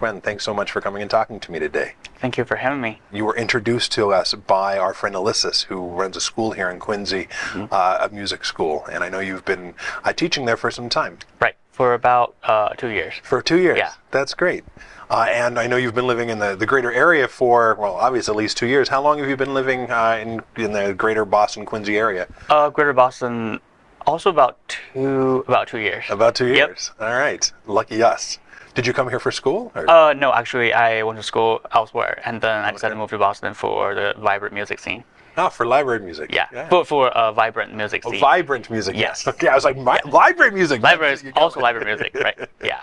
Wen, thanks so much for coming and talking to me today. Thank you for having me. You were introduced to us by our friend Ulysses, who runs a school here in Quincy, a music school, and I know you've been teaching there for some time. Right, for about 2 years. For 2 years? Yeah. That's great. And I know you've been living in the greater area for, well, obviously at least 2 years. How long have you been living in the greater Boston, Quincy area? Greater Boston, also about 2 years. About 2 Yep. years. All right. Lucky us. Did you come here for school? Or? No, actually, I went to school elsewhere, and then I decided to move to Boston for the vibrant music scene. Oh, for library music. Yeah, for vibrant music scene. Vibrant music. Yes. Okay, I was like, library music. Library is also vibrant music, right? Yeah.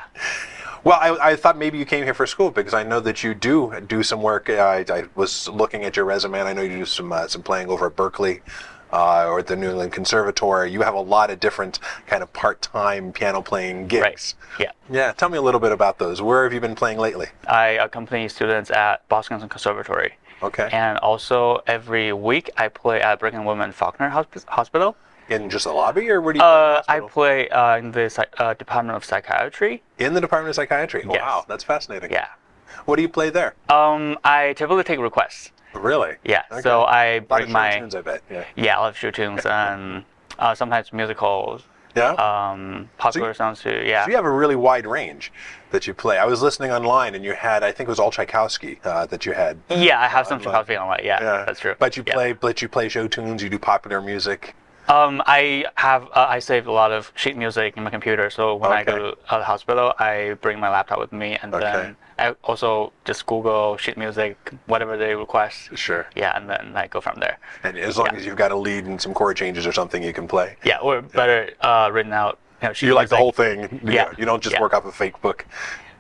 Well, I thought maybe you came here for school because I know that you do some work. I was looking at your resume, and I know you do some playing over at Berkeley or at the New England Conservatory. You have a lot of different kind of part-time piano playing gigs. Right. Yeah. Yeah. Tell me a little bit about those. Where have you been playing lately? I accompany students at Boston Conservatory. Okay. And also every week I play at Brigham and Women Faulkner Hospital. In just the lobby, or where do you play in the I hospital? play in the Department of Psychiatry. In the Department of Psychiatry? Yes. Wow, that's fascinating. Yeah. What do you play there? I typically take requests. Really? Yeah. Okay. So I A lot of bring short my tunes, I bet. Yeah. yeah, I love show tunes and sometimes musicals, Yeah? popular songs too. Yeah. So you have a really wide range that you play. I was listening online, and you had, I think it was all Tchaikovsky that you had. Yeah, I have some Tchaikovsky on my yeah, that's true. But you Yeah. play show tunes. You do popular music. I have I saved a lot of sheet music in my computer, so when I go Okay. to the hospital, I bring my laptop with me, and Okay. then I also just Google sheet music, whatever they request. Sure. Yeah, and then I go from there. And as long as you've got a lead and some chord changes or something, you can play. Yeah, or better written out. Sheet You like the music. whole thing. Yeah. You don't just Yeah. work off a fake book.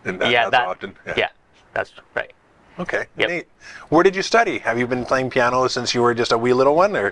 And Yeah, that's that. often. Yeah, that's right. Okay. Yep. Neat. Where did you study? Have you been playing piano since you were just a wee little one, or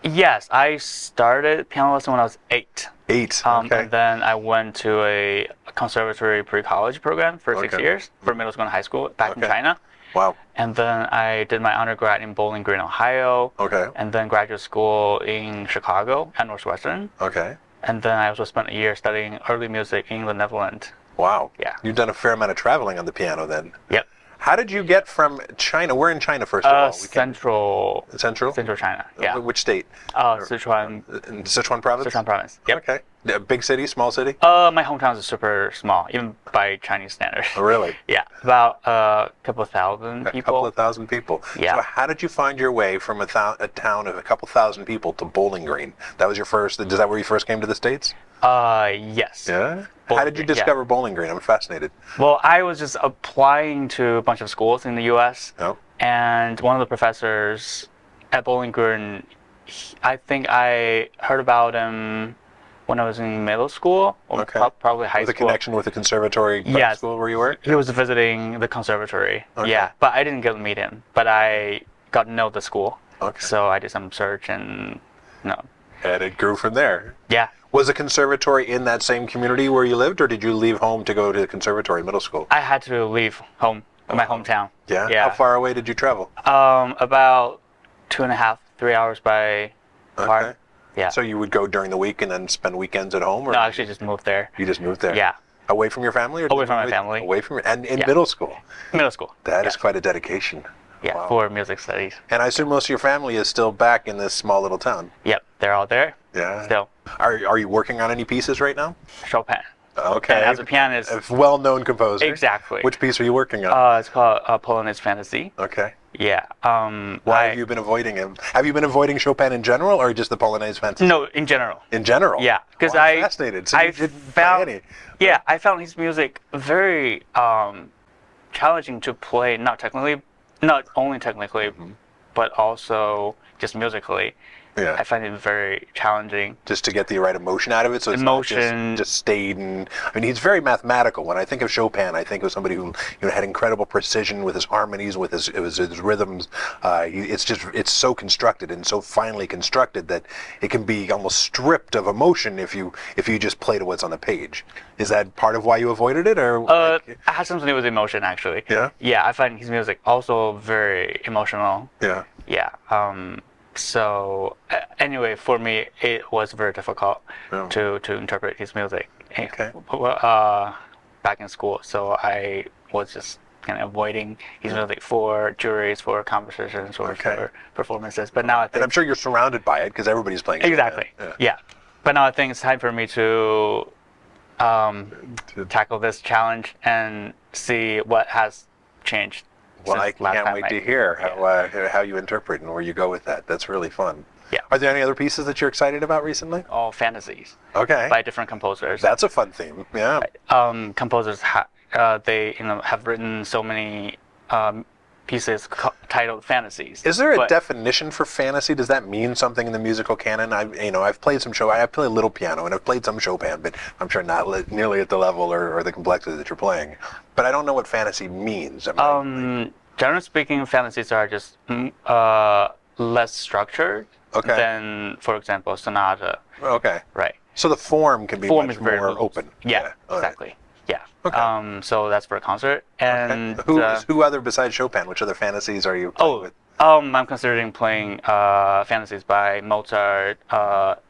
Yes, I started piano lesson when I was 8. 8? Okay. And then I went to a conservatory pre-college program for 6 Okay. years for middle school and high school back in Okay. China. Wow. And then I did my undergrad in Bowling Green, Ohio. Okay. And then graduate school in Chicago at Northwestern. Okay. And then I also spent a year studying early music in the Netherlands. Wow. Yeah. You've done a fair amount of traveling on the piano then. Yep. How did you get from China? We're in China, first of all. Central Central? China. Yeah. Which state? Sichuan In Sichuan province? Sichuan province. Yep. Okay. A big city, small city? My hometown is super small, even by Chinese standards. Oh, really? Yeah, about a couple thousand A people. couple of thousand people. Yeah. So how did you find your way from a town of a couple thousand people to Bowling Green? That was your first, is that where you first came to the States? Yes. Yeah. How Bowling did you Green, yeah. discover Bowling Green? I'm fascinated. Well, I was just applying to a bunch of schools in the U.S. Oh. And one of the professors at Bowling Green, I think I heard about him when I was in middle school, or Okay. probably high With a school. connection with the conservatory prep Yes. school where you were? He was visiting the conservatory. Okay. Yeah, but I didn't get to meet him. But I got to know the school. Okay. So I did some search and no. And it grew from there. Yeah. Was the conservatory in that same community where you lived, or did you leave home to go to the conservatory middle school? I had to leave home, my hometown. Yeah? Yeah. How far away did you travel? About 2.5, 3 hours by car. Okay. Yeah. So you would go during the week and then spend weekends at home? Or No, actually just moved there. You just moved there? Yeah. Away from your family? Or Away did from you my move family. Away from and in Yeah. middle school? Middle school. That yeah. is quite a dedication. Yeah, Wow. for music studies. And I assume most of your family is still back in this small little town? Yep, they're all there. Yeah. Still. Are you working on any pieces right now? Chopin. Okay. And as a pianist, A well-known composer. exactly. Which piece are you working on? It's called Polonaise Fantasy. Okay. Yeah. Why have you been avoiding him? Have you been avoiding Chopin in general, or just the Polonaise Fantasy? No, in general. In general? Yeah, because Oh, I'm fascinated. So you didn't play found any? yeah, I found his music very challenging to play. Not only technically, but also just musically. Yeah. I find it very challenging. Just to get the right emotion out of it, so it's Emotion. not just stayed. And I mean, he's very mathematical. When I think of Chopin, I think of somebody who had incredible precision with his harmonies, with his rhythms. It's so constructed and so finely constructed that it can be almost stripped of emotion if you just play to what's on the page. Is that part of why you avoided it, or? It has something to do with emotion, actually. Yeah? Yeah, I find his music also very emotional. Yeah. Yeah. So anyway, for me, it was very difficult Yeah. to interpret his music. Okay. Back in school, so I was just kind of avoiding his music for juries, for compositions, or Okay. for performances. But now I And think I'm sure you're surrounded by it because everybody's playing Chopin. exactly, yeah. But now I think it's time for me to tackle this challenge and see what has changed. Well, I since last can't time wait to hear how you interpret and where you go with that. That's really fun. Yeah. Are there any other pieces that you're excited about recently? All fantasies Okay. by different composers. That's a fun theme. Yeah. Composers they have written so many pieces titled fantasies. Is there a But, definition for fantasy? Does that mean something in the musical canon? I've played some Chopin. I play a little piano and I've played some Chopin, but I'm sure not nearly at the level or the complexity that you're playing. But I don't know what fantasy means. Generally speaking, fantasies are just less structured Okay. than, for example, sonata. Okay. Right. So the form can be Form much is very more loose. open. Yeah, All right. exactly. Yeah. Okay. So that's for a concert. And Who other besides Chopin? Which other fantasies are you playing with? I'm considering playing fantasies by Mozart,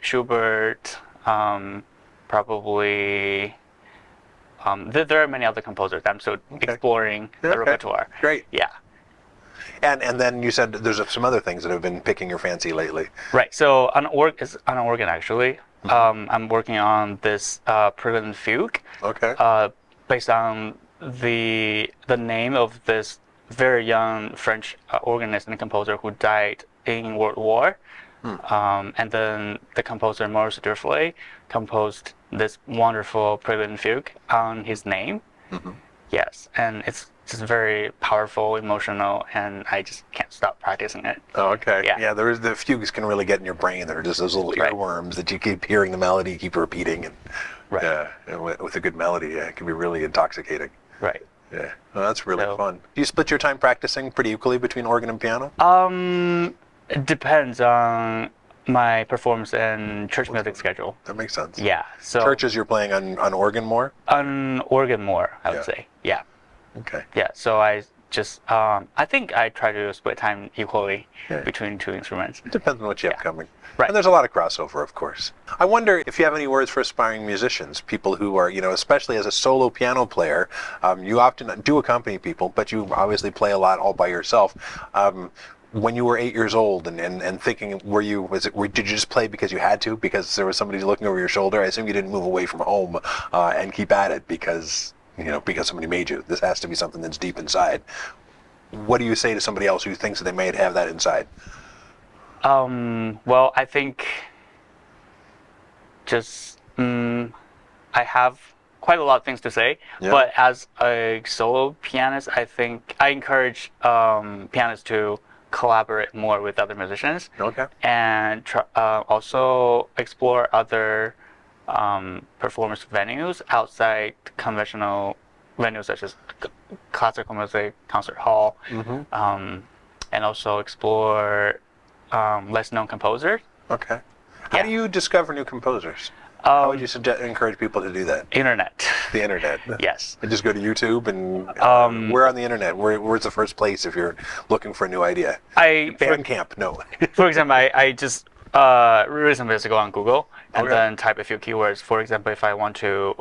Schubert, probably. There are many other composers. I'm still exploring the Okay. repertoire. Great. Yeah. And then you said there's some other things that have been picking your fancy lately. Right. So on an organ actually. I'm working on this Prelude Fugue. Okay. Based on the name of this very young French organist and composer who died in World War. And then the composer Maurice Dufay composed this wonderful Prelude Fugue on his name. Yes, and it's just very powerful, emotional, and I just can't stop practicing it. Oh, okay. Yeah. The fugues can really get in your brain. They're just those little Right. earworms that you keep hearing the melody, keep repeating, and Right. and with a good melody, it can be really intoxicating. Right. Yeah, well, that's really So- fun. Do you split your time practicing pretty equally between organ and piano? It depends on my performance and church music schedule. That makes sense. Yeah. So Churches, you're playing on organ more? on organ more, I would Yeah. say. Yeah. Okay. Yeah. So I just I think I try to split time equally Yeah. between two instruments. It depends on what you have coming. Right. And there's a lot of crossover, of course. I wonder if you have any words for aspiring musicians, people who are, especially as a solo piano player, you often do accompany people, but you obviously play a lot all by yourself. When you were 8 years old and thinking, did you just play because you had to, because there was somebody looking over your shoulder? I assume you didn't move away from home and keep at it because somebody made you. This has to be something that's deep inside. What do you say to somebody else who thinks that they might have that inside? Well, I think just I have quite a lot of things to say, Yeah. but as a solo pianist, I think I encourage pianists to collaborate more with other musicians Okay. and also explore other performance venues outside conventional venues such as classical music, concert hall, and also explore less known composers. Okay. How Yeah. do you discover new composers? How would you encourage people to do that? Internet. The internet. Yes. And just go to YouTube and where on the internet? Where's the first place if you're looking for a new idea? Bandcamp, no. For example, I just recently just go on Google and Okay. then type a few keywords. For example, if I want to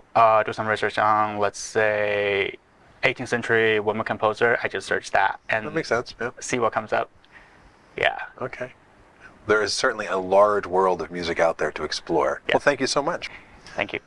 do some research on, let's say, 18th century woman composer, I just search that That and makes sense. Yeah. see what comes up. Yeah. Okay. There is certainly a large world of music out there to explore. Yeah. Well, thank you so much. Thank you.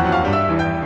you.